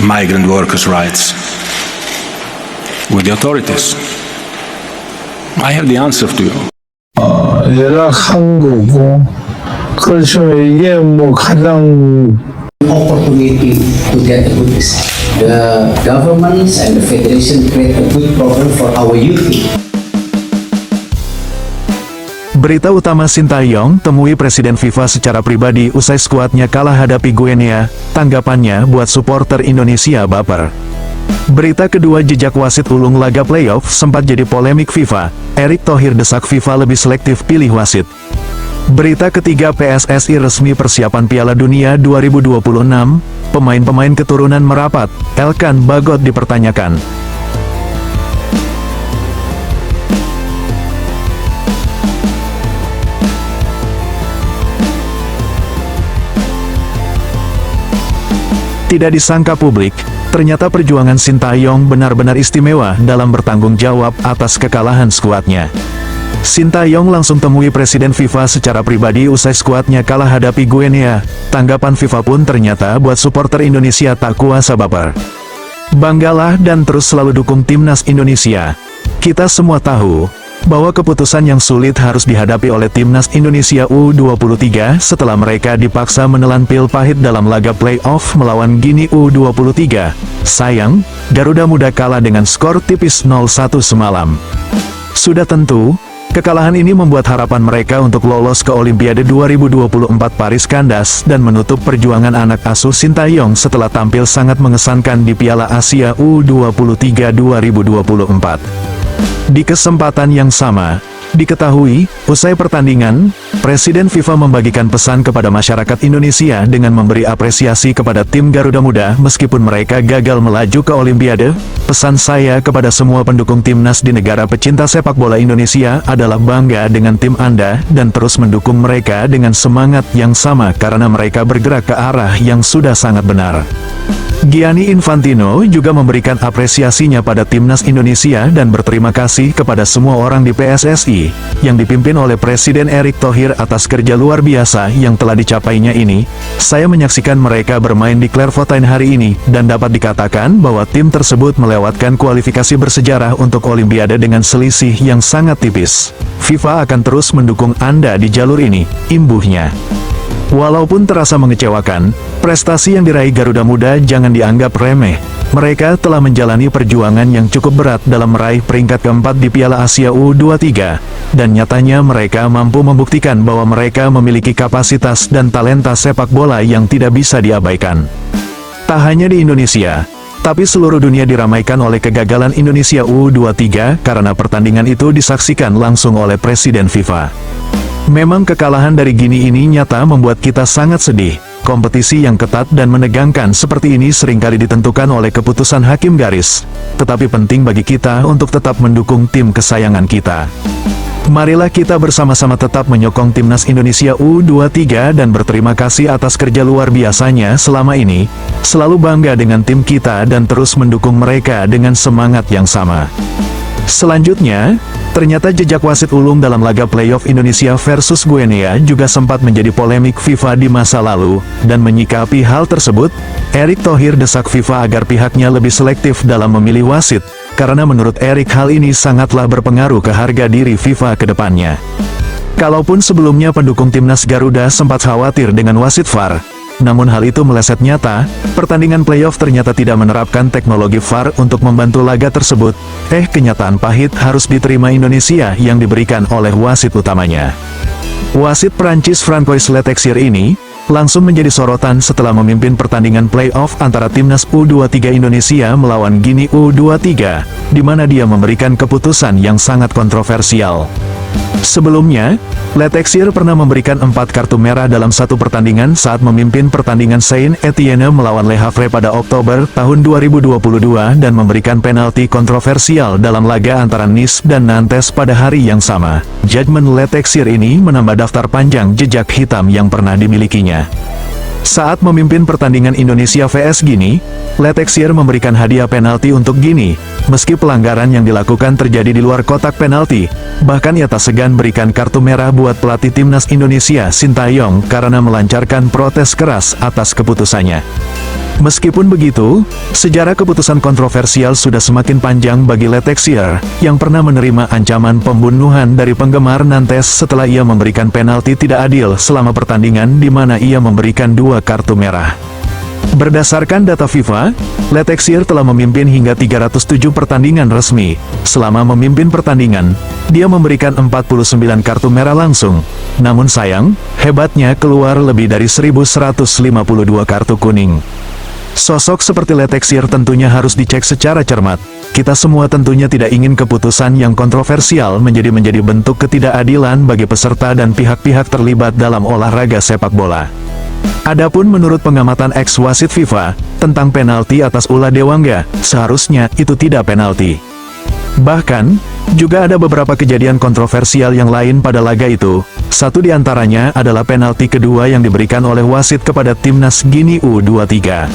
migrant workers' rights with the authorities? I have the answer to you. 열악한 거고 그렇지만 이게 뭐 가장 opportunity to get a good result. The governments and the federation create a good program for our youth. Berita utama Sintayong temui Presiden FIFA secara pribadi usai skuadnya kalah hadapi Guinea, tanggapannya buat supporter Indonesia baper. Berita kedua jejak wasit ulung laga playoff sempat jadi polemik FIFA, Erick Thohir desak FIFA lebih selektif pilih wasit. Berita ketiga PSSI resmi persiapan Piala Dunia 2026, pemain-pemain keturunan merapat, Elkan Bagot dipertanyakan. Tidak disangka publik, ternyata perjuangan Sintayong benar-benar istimewa dalam bertanggung jawab atas kekalahan skuadnya. Sintayong langsung temui Presiden FIFA secara pribadi usai skuadnya kalah hadapi Guinea. Tanggapan FIFA pun ternyata buat supporter Indonesia tak kuasa baper. Banggalah dan terus selalu dukung timnas Indonesia. Kita semua tahu bahwa keputusan yang sulit harus dihadapi oleh timnas Indonesia U23 setelah mereka dipaksa menelan pil pahit dalam laga playoff melawan Guinea U23. Sayang, Garuda Muda kalah dengan skor tipis 0-1 semalam. Sudah tentu, kekalahan ini membuat harapan mereka untuk lolos ke Olimpiade 2024 Paris kandas dan menutup perjuangan anak asuh Sintayong setelah tampil sangat mengesankan di Piala Asia U23 2024. Di kesempatan yang sama, diketahui, usai pertandingan, Presiden FIFA membagikan pesan kepada masyarakat Indonesia dengan memberi apresiasi kepada tim Garuda Muda meskipun mereka gagal melaju ke Olimpiade. Pesan saya kepada semua pendukung timnas di negara pecinta sepak bola Indonesia adalah bangga dengan tim Anda dan terus mendukung mereka dengan semangat yang sama karena mereka bergerak ke arah yang sudah sangat benar. Gianni Infantino juga memberikan apresiasinya pada timnas Indonesia dan berterima kasih kepada semua orang di PSSI, yang dipimpin oleh Presiden Erick Thohir atas kerja luar biasa yang telah dicapainya ini. Saya menyaksikan mereka bermain di Clairefontaine hari ini, dan dapat dikatakan bahwa tim tersebut melewatkan kualifikasi bersejarah untuk Olimpiade dengan selisih yang sangat tipis. FIFA akan terus mendukung Anda di jalur ini, imbuhnya. Walaupun terasa mengecewakan, prestasi yang diraih Garuda Muda jangan dianggap remeh. Mereka telah menjalani perjuangan yang cukup berat dalam meraih peringkat keempat di Piala Asia U23, dan nyatanya mereka mampu membuktikan bahwa mereka memiliki kapasitas dan talenta sepak bola yang tidak bisa diabaikan. Tak hanya di Indonesia, tapi seluruh dunia diramaikan oleh kegagalan Indonesia U23 karena pertandingan itu disaksikan langsung oleh Presiden FIFA. Memang kekalahan dari Guinea ini nyata membuat kita sangat sedih. Kompetisi yang ketat dan menegangkan seperti ini seringkali ditentukan oleh keputusan hakim garis. Tetapi penting bagi kita untuk tetap mendukung tim kesayangan kita. Marilah kita bersama-sama tetap menyokong timnas Indonesia U23 dan berterima kasih atas kerja luar biasanya selama ini. Selalu bangga dengan tim kita dan terus mendukung mereka dengan semangat yang sama. Selanjutnya, ternyata jejak wasit ulung dalam laga playoff Indonesia versus Guinea juga sempat menjadi polemik FIFA di masa lalu, dan menyikapi hal tersebut, Erick Thohir desak FIFA agar pihaknya lebih selektif dalam memilih wasit, karena menurut Erick hal ini sangatlah berpengaruh ke harga diri FIFA ke depannya. Kalaupun sebelumnya pendukung timnas Garuda sempat khawatir dengan wasit VAR, namun hal itu meleset nyata, pertandingan playoff ternyata tidak menerapkan teknologi VAR untuk membantu laga tersebut. Kenyataan pahit harus diterima Indonesia yang diberikan oleh wasit utamanya. Wasit Prancis Francois Letexier ini langsung menjadi sorotan setelah memimpin pertandingan playoff antara timnas U23 Indonesia melawan Guinea U23, di mana dia memberikan keputusan yang sangat kontroversial. Sebelumnya, Letexier pernah memberikan 4 kartu merah dalam satu pertandingan saat memimpin pertandingan Saint-Étienne melawan Le Havre pada Oktober tahun 2022 dan memberikan penalti kontroversial dalam laga antara Nice dan Nantes pada hari yang sama. Judgement Letexier ini menambah daftar panjang jejak hitam yang pernah dimilikinya. Saat memimpin pertandingan Indonesia vs Guinea, Letexier memberikan hadiah penalti untuk Guinea, meski pelanggaran yang dilakukan terjadi di luar kotak penalti. Bahkan ia tak segan berikan kartu merah buat pelatih timnas Indonesia Sintayong karena melancarkan protes keras atas keputusannya. Meskipun begitu, sejarah keputusan kontroversial sudah semakin panjang bagi Letexer, yang pernah menerima ancaman pembunuhan dari penggemar Nantes setelah ia memberikan penalti tidak adil selama pertandingan di mana ia memberikan 2 kartu merah. Berdasarkan data FIFA, Letexer telah memimpin hingga 307 pertandingan resmi. Selama memimpin pertandingan, dia memberikan 49 kartu merah langsung. Namun sayang, hebatnya keluar lebih dari 1.152 kartu kuning. Sosok seperti Letexer tentunya harus dicek secara cermat. Kita semua tentunya tidak ingin keputusan yang kontroversial menjadi bentuk ketidakadilan bagi peserta dan pihak-pihak terlibat dalam olahraga sepak bola. Adapun menurut pengamatan ex-wasit FIFA, tentang penalti atas ulah Dewangga, seharusnya itu tidak penalti. Bahkan, juga ada beberapa kejadian kontroversial yang lain pada laga itu. Satu di antaranya adalah penalti kedua yang diberikan oleh wasit kepada timnas Guinea U23.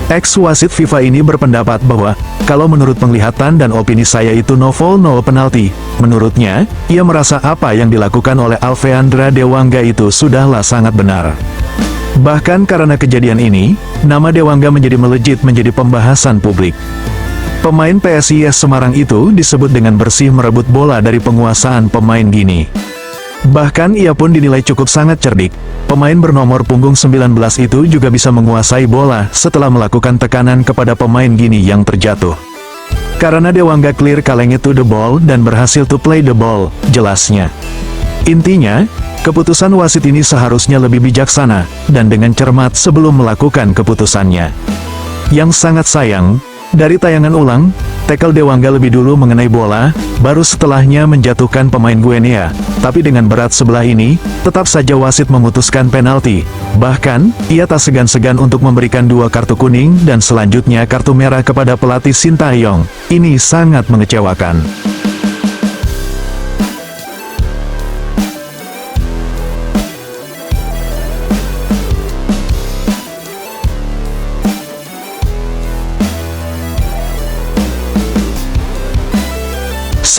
Ex-wasit FIFA ini berpendapat bahwa, kalau menurut penglihatan dan opini saya itu no foul no penalti. Menurutnya, ia merasa apa yang dilakukan oleh Alvendra Dewangga itu sudahlah sangat benar. Bahkan karena kejadian ini, nama Dewangga menjadi melejit menjadi pembahasan publik. Pemain PSIS Semarang itu disebut dengan bersih merebut bola dari penguasaan pemain Guinea. Bahkan ia pun dinilai cukup sangat cerdik. Pemain bernomor punggung 19 itu juga bisa menguasai bola setelah melakukan tekanan kepada pemain Guinea yang terjatuh. Karena Dewangga clear kalengnya to the ball dan berhasil to play the ball, jelasnya. Intinya, keputusan wasit ini seharusnya lebih bijaksana dan dengan cermat sebelum melakukan keputusannya. Yang sangat sayang, dari tayangan ulang, tackle Dewangga lebih dulu mengenai bola, baru setelahnya menjatuhkan pemain Guinea. Tapi dengan berat sebelah ini, tetap saja wasit memutuskan penalti. Bahkan, ia tak segan-segan untuk memberikan 2 kartu kuning dan selanjutnya kartu merah kepada pelatih Sintayong. Ini sangat mengecewakan.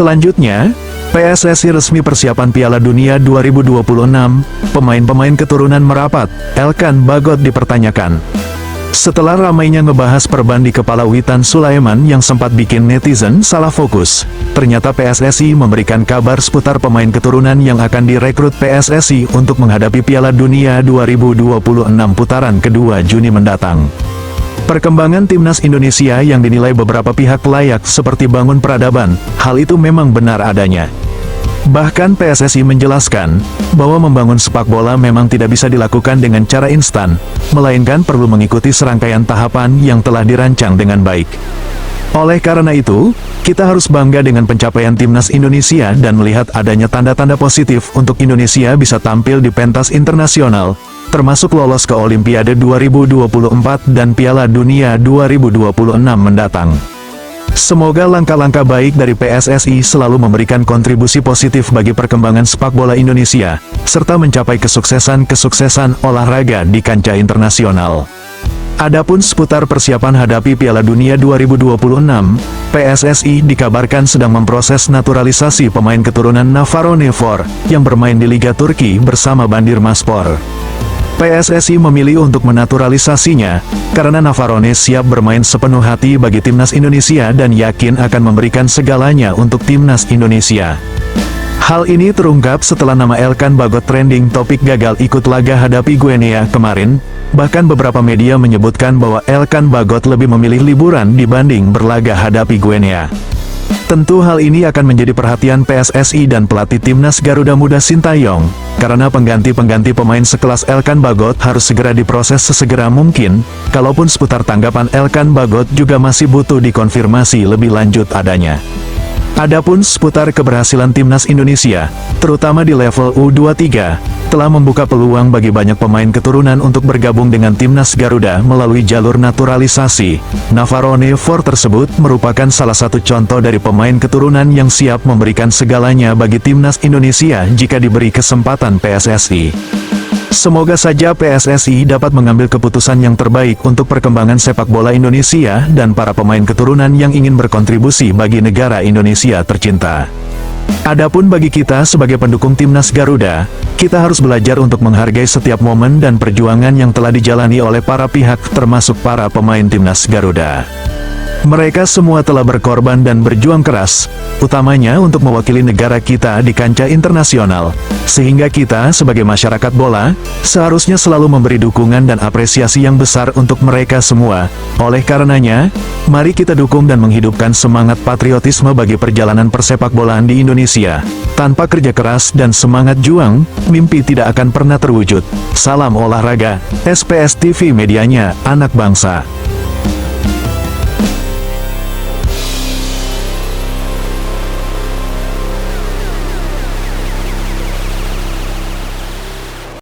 Selanjutnya, PSSI resmi persiapan Piala Dunia 2026, pemain-pemain keturunan merapat, Elkan Bagot dipertanyakan. Setelah ramainya ngebahas perban di kepala Witan Sulaiman yang sempat bikin netizen salah fokus, ternyata PSSI memberikan kabar seputar pemain keturunan yang akan direkrut PSSI untuk menghadapi Piala Dunia 2026 putaran kedua Juni mendatang. Perkembangan timnas Indonesia yang dinilai beberapa pihak layak seperti bangun peradaban, hal itu memang benar adanya. Bahkan PSSI menjelaskan, bahwa membangun sepak bola memang tidak bisa dilakukan dengan cara instan, melainkan perlu mengikuti serangkaian tahapan yang telah dirancang dengan baik. Oleh karena itu, kita harus bangga dengan pencapaian timnas Indonesia dan melihat adanya tanda-tanda positif untuk Indonesia bisa tampil di pentas internasional, termasuk lolos ke Olimpiade 2024 dan Piala Dunia 2026 mendatang. Semoga langkah-langkah baik dari PSSI selalu memberikan kontribusi positif bagi perkembangan sepak bola Indonesia, serta mencapai kesuksesan-kesuksesan olahraga di kancah internasional. Adapun seputar persiapan hadapi Piala Dunia 2026, PSSI dikabarkan sedang memproses naturalisasi pemain keturunan Navarone-For yang bermain di Liga Turki bersama Bandırmaspor. PSSI memilih untuk menaturalisasinya, karena Navarone siap bermain sepenuh hati bagi timnas Indonesia dan yakin akan memberikan segalanya untuk timnas Indonesia. Hal ini terungkap setelah nama Elkan Bagot trending topik gagal ikut laga hadapi Guinea kemarin, bahkan beberapa media menyebutkan bahwa Elkan Bagot lebih memilih liburan dibanding berlaga hadapi Guinea. Tentu hal ini akan menjadi perhatian PSSI dan pelatih timnas Garuda Muda Sintayong, karena pengganti-pengganti pemain sekelas Elkan Bagot harus segera diproses sesegera mungkin, kalaupun seputar tanggapan Elkan Bagot juga masih butuh dikonfirmasi lebih lanjut adanya. Adapun seputar keberhasilan timnas Indonesia, terutama di level U23, telah membuka peluang bagi banyak pemain keturunan untuk bergabung dengan timnas Garuda melalui jalur naturalisasi. Navarone-For tersebut merupakan salah satu contoh dari pemain keturunan yang siap memberikan segalanya bagi timnas Indonesia jika diberi kesempatan PSSI. Semoga saja PSSI dapat mengambil keputusan yang terbaik untuk perkembangan sepak bola Indonesia dan para pemain keturunan yang ingin berkontribusi bagi negara Indonesia tercinta. Adapun bagi kita sebagai pendukung timnas Garuda, kita harus belajar untuk menghargai setiap momen dan perjuangan yang telah dijalani oleh para pihak termasuk para pemain timnas Garuda. Mereka semua telah berkorban dan berjuang keras, utamanya untuk mewakili negara kita di kancah internasional, sehingga kita sebagai masyarakat bola, seharusnya selalu memberi dukungan dan apresiasi yang besar untuk mereka semua. Oleh karenanya, mari kita dukung dan menghidupkan semangat patriotisme bagi perjalanan persepak bolaan di Indonesia. Tanpa kerja keras dan semangat juang, mimpi tidak akan pernah terwujud. Salam olahraga, SPS TV medianya, anak bangsa.